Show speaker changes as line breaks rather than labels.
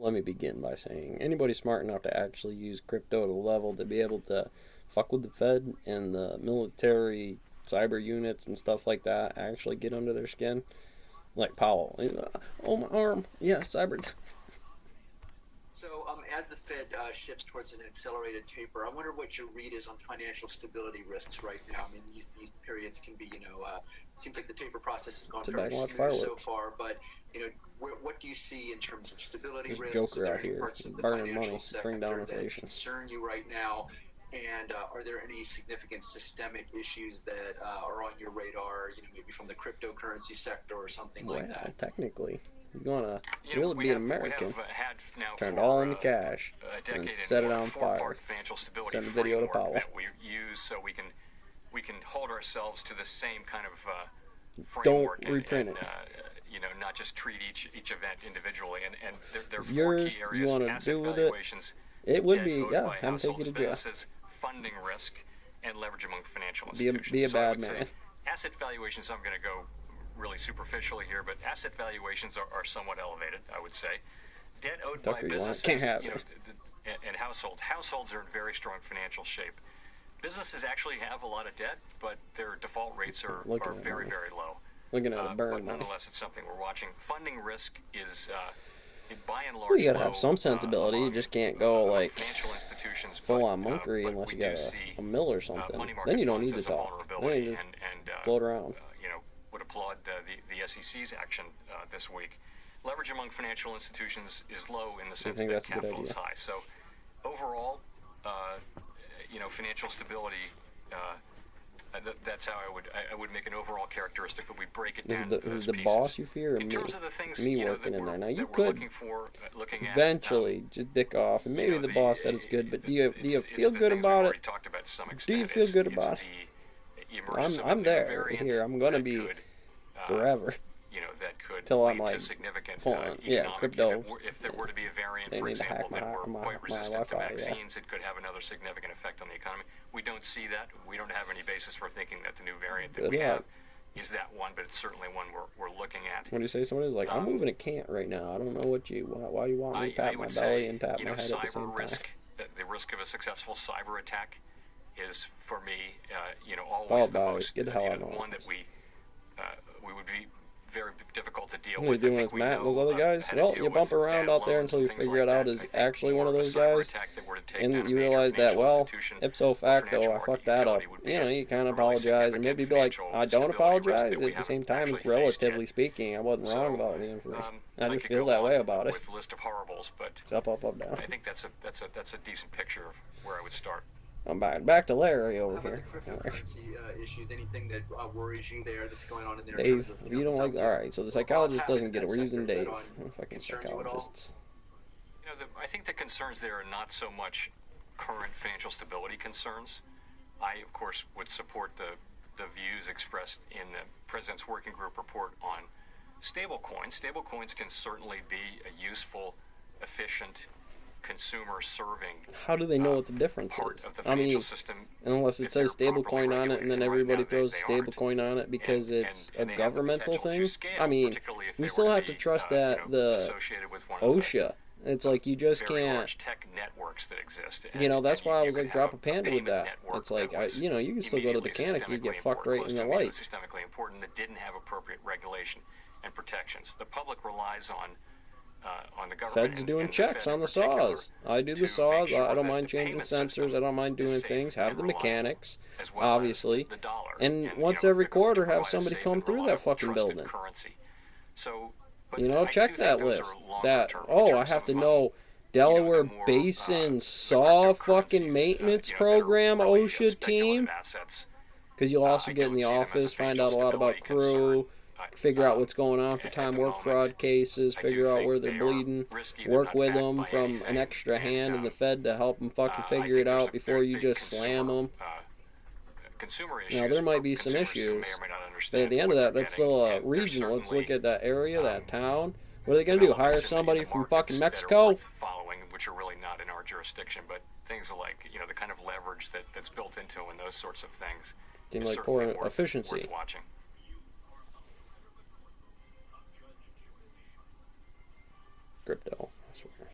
let me begin by saying anybody smart enough to actually use crypto to the level to be able to fuck with the Fed and the military cyber units and stuff like that, actually get under their skin, like Powell. Oh, my arm. Yeah, cyber.
So, as the Fed shifts towards an accelerated taper, I wonder what your read is on financial stability risks right now. I mean, these periods can be, it seems like the taper process has gone fairly smooth so far, but, what do you see in terms of stability risks?
Joker out here,
parts of the
burning
financial
money,
sector
bring down
that
inflation.
concern you right now? And are there any significant systemic issues that are on your radar, maybe from the cryptocurrency sector or something like that?
Technically, you want to really be an American, turn it all into cash, and set it on fire. Send a video to Powell.
That we use so we can hold ourselves to the same kind of
framework. Don't reprint it.
Not just treat each event individually. And there are four key areas:
you want to do with it. It would be, yeah, have them take you to jail.
Funding risk, and leverage among financial institutions.
Be a bad man.
Asset valuations, I'm going to go really superficially here, but asset valuations are somewhat elevated, I would say. Debt owed by businesses and households. Households are in very strong financial shape. Businesses actually have a lot of debt, but their default rates are very, very low.
Looking at
but nonetheless, it's something we're watching. Funding risk is... by and large,
well, you gotta have some sensibility. You just can't go like full on monkery unless you got a mill or something. Then you don't need to talk. Then you just float around.
Would applaud the SEC's action this week. Leverage among financial institutions is low in the sense that capital is high. So overall, financial stability. That's how I would make an overall characteristic, but we break it down.
Is the boss you fear, or
in terms of the things,
me working in there? Now you could eventually just dick off, and maybe the boss said it's good, but do you feel good about it? Do you feel good about it? I'm there. Here, I'm gonna be forever.
That could
till I'm like
significant
crypto.
If there were to be a variant, for example, that were quite resistant to vaccines, it could have another significant effect on the economy. We don't see that. We don't have any basis for thinking that the new variant that we have is that one, but it's certainly one we're looking at.
When you say somebody's like, I'm moving a cant right now. I don't know why you want me to tap my belly and tap my head at the same time.
The risk of a successful cyber attack is, for me, always the most one that we would be very difficult to deal with.
What are you doing with Matt and those other guys? Well, you bump around out there until you figure it out is actually one of those guys, and you realize that, well, ipso facto, I fucked that up. You kind of apologize, and maybe be like, I don't apologize. At the same time, relatively speaking, I wasn't wrong about the information. I didn't feel that way about it.
With a list of horribles, but
it's up, down.
I think that's a decent picture of where I would start.
I'm back to Larry over here.
Cryptocurrency issues, anything that worries you there that's going on in there?
Dave, if you don't like, all right. So the psychologist doesn't get it. We're using Dave. Fucking psychologists.
I think the concerns there are not so much current financial stability concerns. I, of course, would support the views expressed in the President's Working Group report on stablecoins. Stablecoins can certainly be a useful, efficient, consumer-serving.
How do they know what the difference is? I mean, unless it says stablecoin on it, and then everybody throws stablecoin on it because it's a governmental thing. I mean, we still have to trust that the OSHA. It's like you just can't. That's why I was like, drop a panda with that. It's like you can still go to the mechanic, you get fucked right in the light.
Systemically important that didn't have appropriate regulation and protections. The public relies on the government.
Fed's doing checks on the saws. I do the saws. I don't mind changing sensors. I don't mind doing things. Have the mechanics, obviously. And once every quarter, have somebody come through that fucking building. Check that list. I have to know Delaware Basin Saw fucking maintenance program OSHA team. Because you'll also get in the office, find out a lot about crew. Figure out what's going on for time work fraud cases, figure out where they're bleeding, work with them from an extra hand in the Fed to help them fucking figure it out before you just slam them. Now, there might be some issues, but at the end of that, that's still a regional. Let's look at that area, that town. What are they going to do, hire somebody from fucking Mexico?
Which are really not in our jurisdiction, but things like, the kind of leverage that's built into them and those sorts of things.
Seems like poor efficiency.
Worth watching.
Crypto.